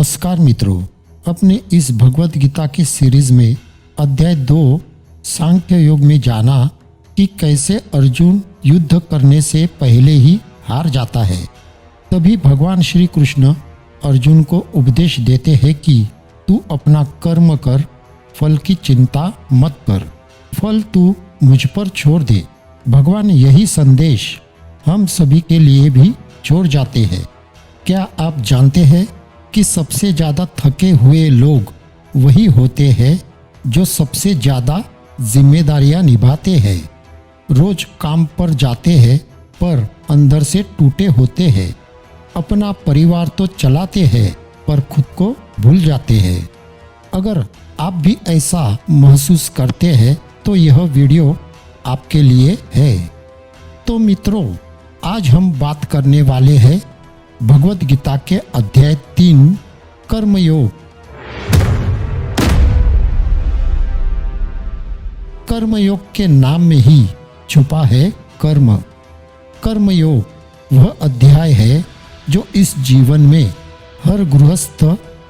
नमस्कार मित्रों, अपने इस भगवत गीता की सीरीज में अध्याय 2 सांख्य योग में जाना कि कैसे अर्जुन युद्ध करने से पहले ही हार जाता है। तभी भगवान श्री कृष्ण अर्जुन को उपदेश देते हैं कि तू अपना कर्म कर, फल की चिंता मत कर, फल तू मुझ पर छोड़ दे। भगवान यही संदेश हम सभी के लिए भी छोड़ जाते हैं। क्या आप जानते हैं कि सबसे ज़्यादा थके हुए लोग वही होते हैं जो सबसे ज़्यादा जिम्मेदारियां निभाते हैं। रोज काम पर जाते हैं पर अंदर से टूटे होते हैं। अपना परिवार तो चलाते हैं पर खुद को भूल जाते हैं। अगर आप भी ऐसा महसूस करते हैं तो यह वीडियो आपके लिए है। तो मित्रों, आज हम बात करने वाले हैं भगवत गीता के अध्याय 3 कर्मयोग। कर्मयोग के नाम में ही छुपा है कर्म। कर्मयोग वह अध्याय है जो इस जीवन में हर गृहस्थ,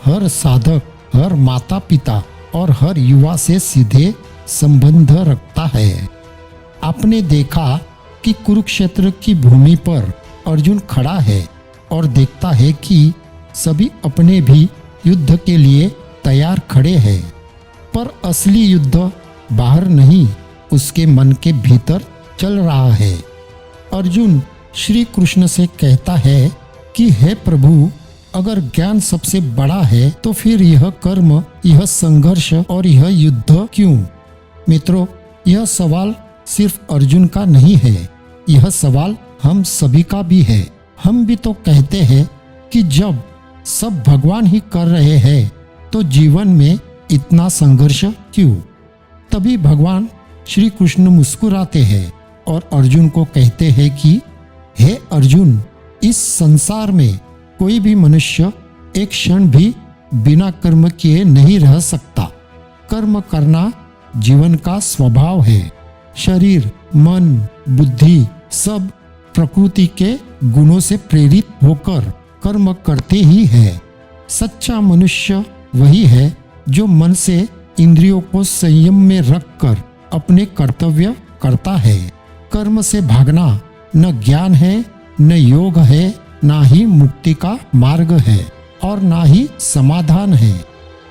हर साधक, हर माता पिता और हर युवा से सीधे संबंध रखता है। आपने देखा कि कुरुक्षेत्र की भूमि पर अर्जुन खड़ा है और देखता है कि सभी अपने भी युद्ध के लिए तैयार खड़े हैं, पर असली युद्ध बाहर नहीं, उसके मन के भीतर चल रहा है। अर्जुन श्री कृष्ण से कहता है कि हे प्रभु, अगर ज्ञान सबसे बड़ा है तो फिर यह कर्म, यह संघर्ष और यह युद्ध क्यों? मित्रों, यह सवाल सिर्फ अर्जुन का नहीं है, यह सवाल हम सभी का भी है। हम भी तो कहते हैं कि जब सब भगवान ही कर रहे हैं तो जीवन में इतना संघर्ष क्यों? तभी भगवान श्री कृष्ण मुस्कुराते हैं और अर्जुन को कहते हैं कि हे अर्जुन, इस संसार में कोई भी मनुष्य एक क्षण भी बिना कर्म किए नहीं रह सकता। कर्म करना जीवन का स्वभाव है। शरीर, मन, बुद्धि सब प्रकृति के गुणों से प्रेरित होकर कर्म करते ही है। सच्चा मनुष्य वही है जो मन से इंद्रियों को संयम में रखकर अपने कर्तव्य करता है। कर्म से भागना न ज्ञान है, न योग है, ना ही मुक्ति का मार्ग है और ना ही समाधान है,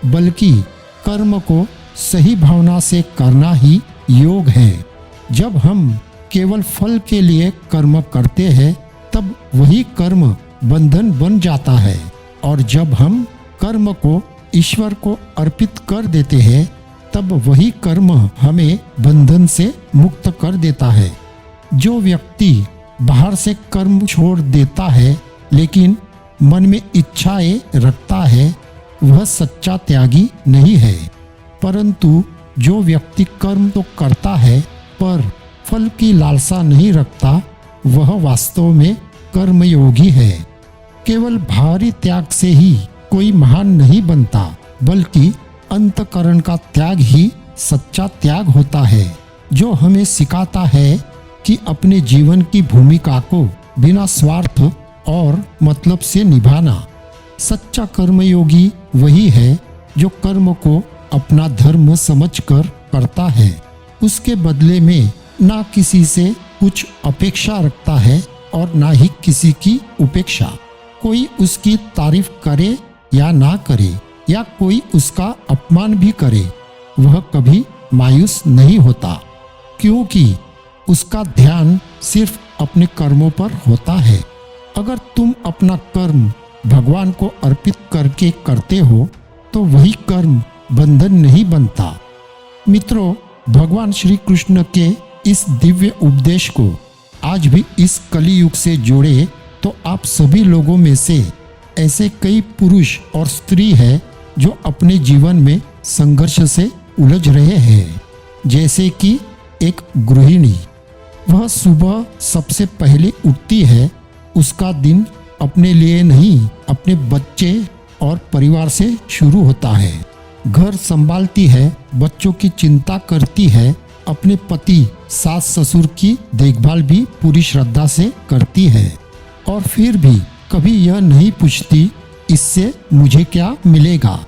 बल्कि कर्म को सही भावना से करना ही योग है। जब हम केवल फल के लिए कर्म करते हैं तब वही कर्म बंधन बन जाता है, और जब हम कर्म को ईश्वर को अर्पित कर देते हैं तब वही कर्म हमें बंधन से मुक्त कर देता है। जो व्यक्ति बाहर से कर्म छोड़ देता है लेकिन मन में इच्छाएं रखता है, वह सच्चा त्यागी नहीं है। परंतु जो व्यक्ति कर्म तो करता है पर फल की लालसा नहीं रखता, वह वास्तव में कर्मयोगी है। केवल भारी त्याग से ही कोई महान नहीं बनता, बल्कि अंतःकरण का त्याग ही सच्चा त्याग होता है, जो हमें सिखाता है कि अपने जीवन की भूमिका को बिना स्वार्थ और मतलब से निभाना। सच्चा कर्मयोगी वही है जो कर्म को अपना धर्म समझकर करता है। उसके बदले में ना किसी से कुछ अपेक्षा रखता है और ना ही किसी की उपेक्षा। कोई उसकी तारीफ करे या ना करे, या कोई उसका अपमान भी करे, वह कभी मायूस नहीं होता, क्योंकि उसका ध्यान सिर्फ अपने कर्मों पर होता है। अगर तुम अपना कर्म भगवान को अर्पित करके करते हो तो वही कर्म बंधन नहीं बनता। मित्रों, भगवान श्री कृष्ण के इस दिव्य उपदेश को आज भी इस कली युग से जोड़े तो आप सभी लोगों में से ऐसे कई पुरुष और स्त्री हैं जो अपने जीवन में संघर्ष से उलझ रहे हैं। जैसे कि एक गृहिणी, वह सुबह सबसे पहले उठती है, उसका दिन अपने लिए नहीं, अपने बच्चे और परिवार से शुरू होता है। घर संभालती है, बच्चों की चिंता करती है, अपने पति, सास ससुर की देखभाल भी पूरी श्रद्धा से करती है, और फिर भी कभी यह नहीं पूछती इससे मुझे क्या मिलेगा।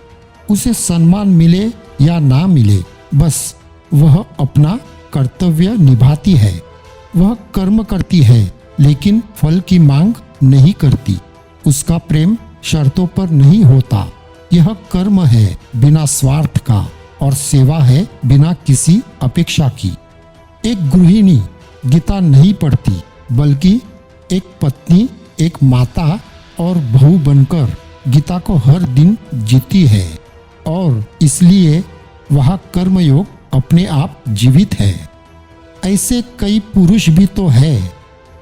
उसे सम्मान मिले या ना मिले, बस वह अपना कर्तव्य निभाती है। वह कर्म करती है लेकिन फल की मांग नहीं करती। उसका प्रेम शर्तों पर नहीं होता। यह कर्म है बिना स्वार्थ का और सेवा है बिना किसी अपेक्षा की। एक गृहिणी गीता नहीं पढ़ती, बल्कि एक पत्नी, एक माता और बहू बनकर गीता को हर दिन जीती है, और इसलिए वह कर्मयोग अपने आप जीवित है। ऐसे कई पुरुष भी तो है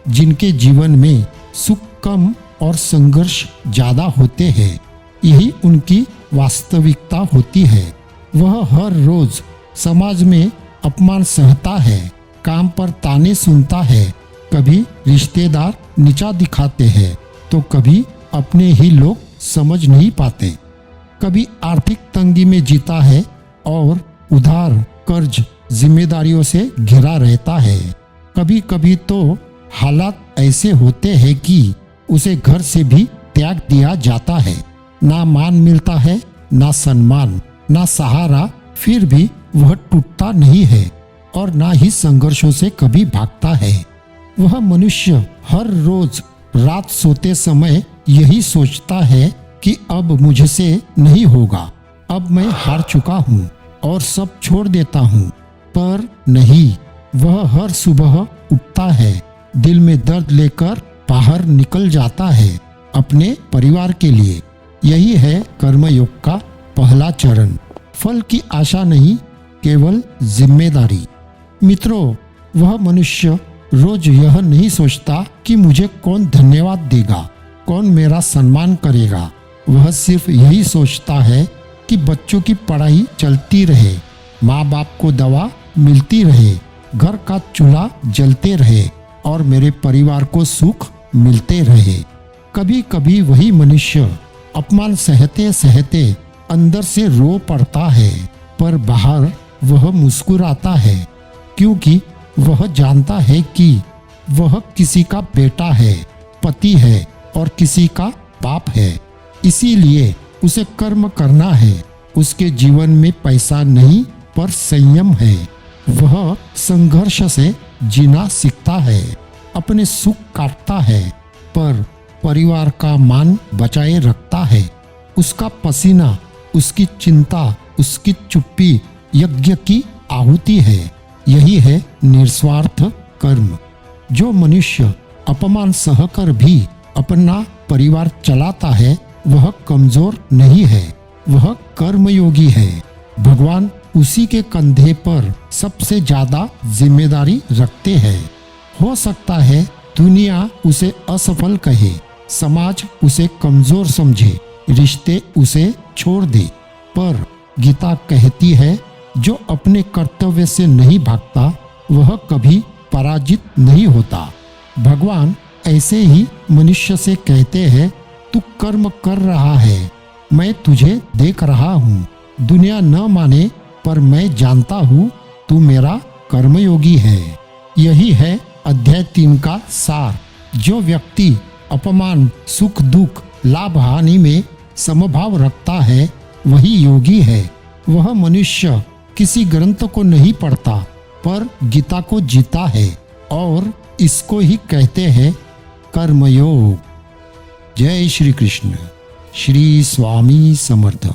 जिनके जीवन में सुख कम और संघर्ष ज्यादा होते हैं। यही उनकी वास्तविकता होती है। वह हर रोज समाज में अपमान सहता है, काम पर ताने सुनता है। कभी रिश्तेदार नीचा दिखाते हैं तो कभी अपने ही लोग समझ नहीं पाते। कभी आर्थिक तंगी में जीता है और उधार, कर्ज, जिम्मेदारियों से घिरा रहता है। कभी कभी तो हालात ऐसे होते हैं कि उसे घर से भी त्याग दिया जाता है। ना मान मिलता है, ना सम्मान, ना सहारा, फिर भी वह टूटता नहीं है और ना ही संघर्षों से कभी भागता है। वह मनुष्य हर रोज रात सोते समय यही सोचता है कि अब मुझसे नहीं होगा, अब मैं हार चुका हूँ और सब छोड़ देता हूँ। पर नहीं, वह हर सुबह उठता है, दिल में दर्द लेकर बाहर निकल जाता है अपने परिवार के लिए। यही है कर्मयोग का पहला चरण। फल की आशा नहीं, केवल जिम्मेदारी। मित्रों, वह मनुष्य रोज यह नहीं सोचता कि मुझे कौन धन्यवाद देगा, कौन मेरा सम्मान करेगा। वह सिर्फ यही सोचता है कि बच्चों की पढ़ाई चलती रहे, माँ बाप को दवा मिलती रहे, घर का चूल्हा जलते रहे और मेरे परिवार को सुख मिलते रहे। कभी कभी वही मनुष्य अपमान सहते सहते अंदर से रो पड़ता है, पर बाहर वह मुस्कुराता है, क्योंकि वह जानता है कि वह किसी का बेटा है, पति है और किसी का बाप है। इसीलिए उसे कर्म करना है। उसके जीवन में पैसा नहीं, पर संयम है। वह संघर्ष से जीना सीखता है, अपने सुख काटता है, पर परिवार का मान बचाए रखता है। उसका पसीना, उसकी चिंता, उसकी चुप्पी यज्ञ की आहुति है। यही है निस्वार्थ कर्म। जो मनुष्य अपमान सहकर भी अपना परिवार चलाता है, वह कमजोर नहीं है, वह कर्मयोगी है। भगवान उसी के कंधे पर सबसे ज्यादा जिम्मेदारी रखते हैं। हो सकता है दुनिया उसे असफल कहे, समाज उसे कमजोर समझे, रिश्ते उसे छोड़ दे, पर गीता कहती है जो अपने कर्तव्य से नहीं भागता वह कभी पराजित नहीं होता। भगवान ऐसे ही मनुष्य से कहते हैं, तू कर्म कर रहा है, मैं तुझे देख रहा हूँ। दुनिया न माने पर मैं जानता हूँ तू मेरा कर्मयोगी है। यही है अध्याय 3 का सार। जो व्यक्ति अपमान, सुख दुख, लाभ हानि में समभाव रखता है वही योगी है। वह मनुष्य किसी ग्रंथ को नहीं पढ़ता, पर गीता को जीता है, और इसको ही कहते हैं कर्मयोग। जय श्री कृष्ण। श्री स्वामी समर्थ।